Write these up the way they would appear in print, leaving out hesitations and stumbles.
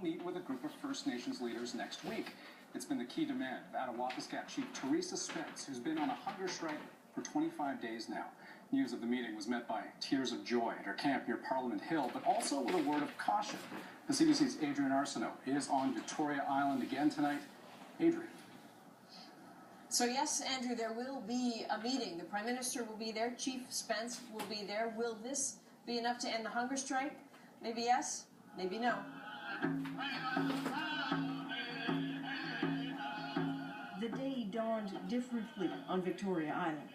meet with a group of First Nations leaders next week. It's been the key demand of Attawapiskat Chief Teresa Spence, who's been on a hunger strike for 25 days now. News of the meeting was met by tears of joy at her camp near Parliament Hill, but also with a word of caution. The CBC's Adrian Arsenault is on Victoria Island again tonight. Adrian. So yes, Andrew, there will be a meeting. The Prime Minister will be there. Chief Spence will be there. Will this be enough to end the hunger strike? Maybe yes, maybe no. The day dawned differently on Victoria Island.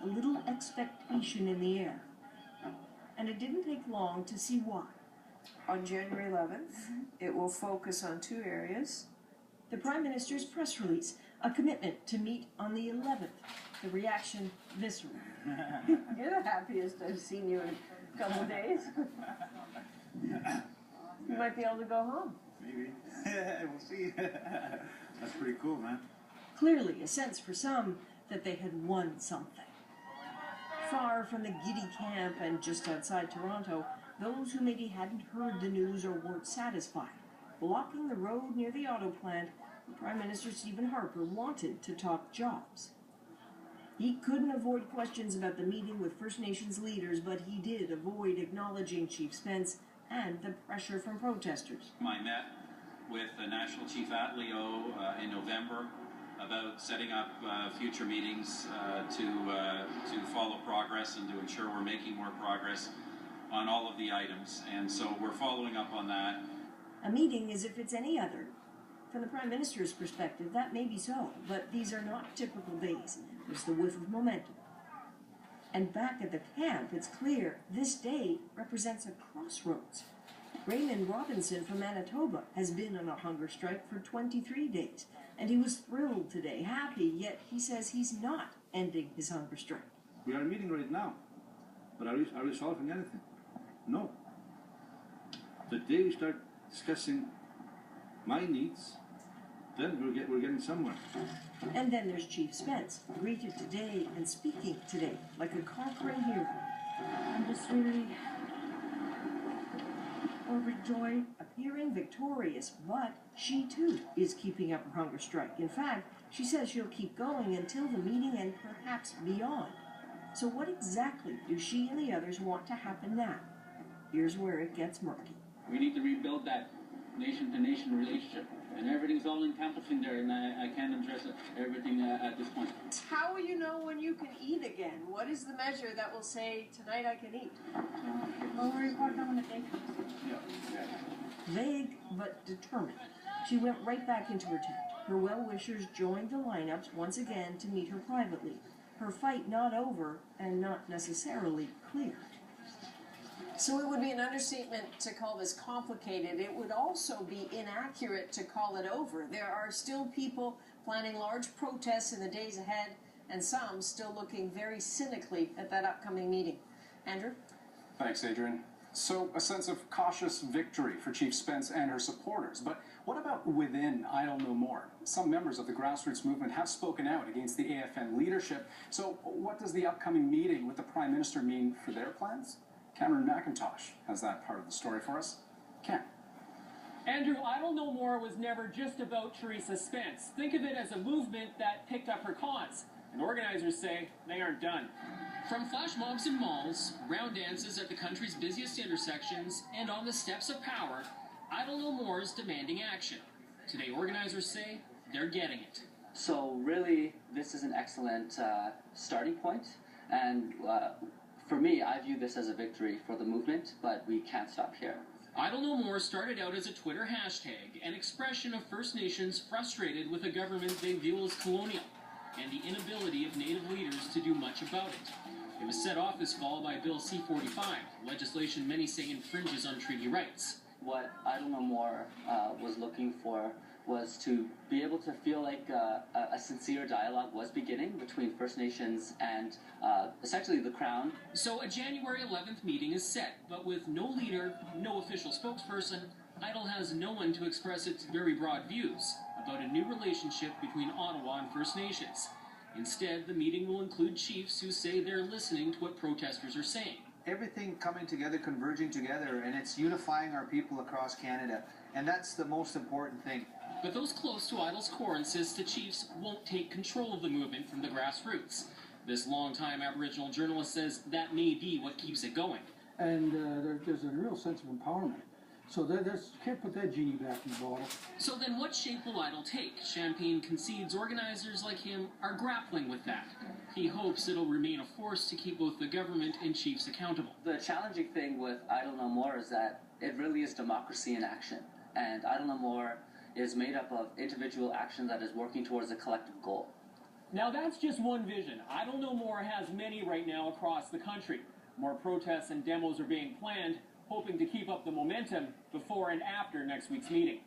A little expectation in the air. And it didn't take long to see why. On January 11th, it will focus on two areas. The Prime Minister's press release, a commitment to meet on the 11th. The reaction, visceral. You're the happiest I've seen you in a couple of days. You might be able to go home. Maybe. We'll see. That's pretty cool, man. Clearly a sense for some that they had won something. Far from the giddy camp and just outside Toronto, those who maybe hadn't heard the news or weren't satisfied. Blocking the road near the auto plant, Prime Minister Stephen Harper wanted to talk jobs. He couldn't avoid questions about the meeting with First Nations leaders, but he did avoid acknowledging Chief Spence and the pressure from protesters. I met with the National Chief at Leo in November about setting up future meetings to follow progress and to ensure we're making more progress on all of the items. And so we're following up on that. A meeting as if it's any other. From the Prime Minister's perspective, that may be so, but these are not typical days. There's the whiff of momentum. And back at the camp, it's clear this day represents a crossroads. Raymond Robinson from Manitoba has been on a hunger strike for 23 days, and he was thrilled today, happy, yet he says he's not ending his hunger strike. We are meeting right now, but are we solving anything? No. The day we start discussing my needs, then we're getting somewhere. And then there's Chief Spence, greeted today and speaking today, like a conquering hero. I'm just really overjoyed, appearing victorious, but she too is keeping up her hunger strike. In fact, she says she'll keep going until the meeting and perhaps beyond. So what exactly do she and the others want to happen now? Here's where it gets murky. We need to rebuild that nation-to-nation relationship. And everything's all encompassing there, and I can't address everything at this point. How will you know when you can eat again? What is the measure that will say, tonight I can eat? We'll report on when the day comes. Yeah. Vague but determined, she went right back into her tent. Her well-wishers joined the lineups once again to meet her privately. Her fight not over and not necessarily clear. So it would be an understatement to call this complicated. It would also be inaccurate to call it over. There are still people planning large protests in the days ahead, and some still looking very cynically at that upcoming meeting. Andrew? Thanks, Adrian. So a sense of cautious victory for Chief Spence and her supporters. But what about within Idle No More? Some members of the grassroots movement have spoken out against the AFN leadership. So what does the upcoming meeting with the Prime Minister mean for their plans? Cameron McIntosh has that part of the story for us. Cam. Andrew, Idle No More was never just about Teresa Spence. Think of it as a movement that picked up her cause. And organizers say they aren't done. From flash mobs in malls, round dances at the country's busiest intersections, and on the steps of power, Idle No More is demanding action. Today, organizers say they're getting it. So really, this is an excellent starting point, and for me, I view this as a victory for the movement, but we can't stop here. Idle No More started out as a Twitter hashtag, an expression of First Nations frustrated with a government they view as colonial, and the inability of Native leaders to do much about it. It was set off this fall by Bill C-45, legislation many say infringes on treaty rights. What Idle No More was looking for was to be able to feel like a sincere dialogue was beginning between First Nations and essentially the Crown. So a January 11th meeting is set, but with no leader, no official spokesperson, Idle has no one to express its very broad views about a new relationship between Ottawa and First Nations. Instead, the meeting will include chiefs who say they're listening to what protesters are saying. Everything coming together, converging together, and it's unifying our people across Canada. And that's the most important thing. But those close to Idle's core insist the Chiefs won't take control of the movement from the grassroots. This longtime Aboriginal journalist says that may be what keeps it going. And there's a real sense of empowerment. So can't put that genie back in the bottle. So then what shape will Idle take? Champagne concedes organizers like him are grappling with that. He hopes it'll remain a force to keep both the government and Chiefs accountable. The challenging thing with Idle No More is that it really is democracy in action. And Idle No More is made up of individual action that is working towards a collective goal. Now that's just one vision. Idle No More has many right now across the country. More protests and demos are being planned, hoping to keep up the momentum before and after next week's meeting.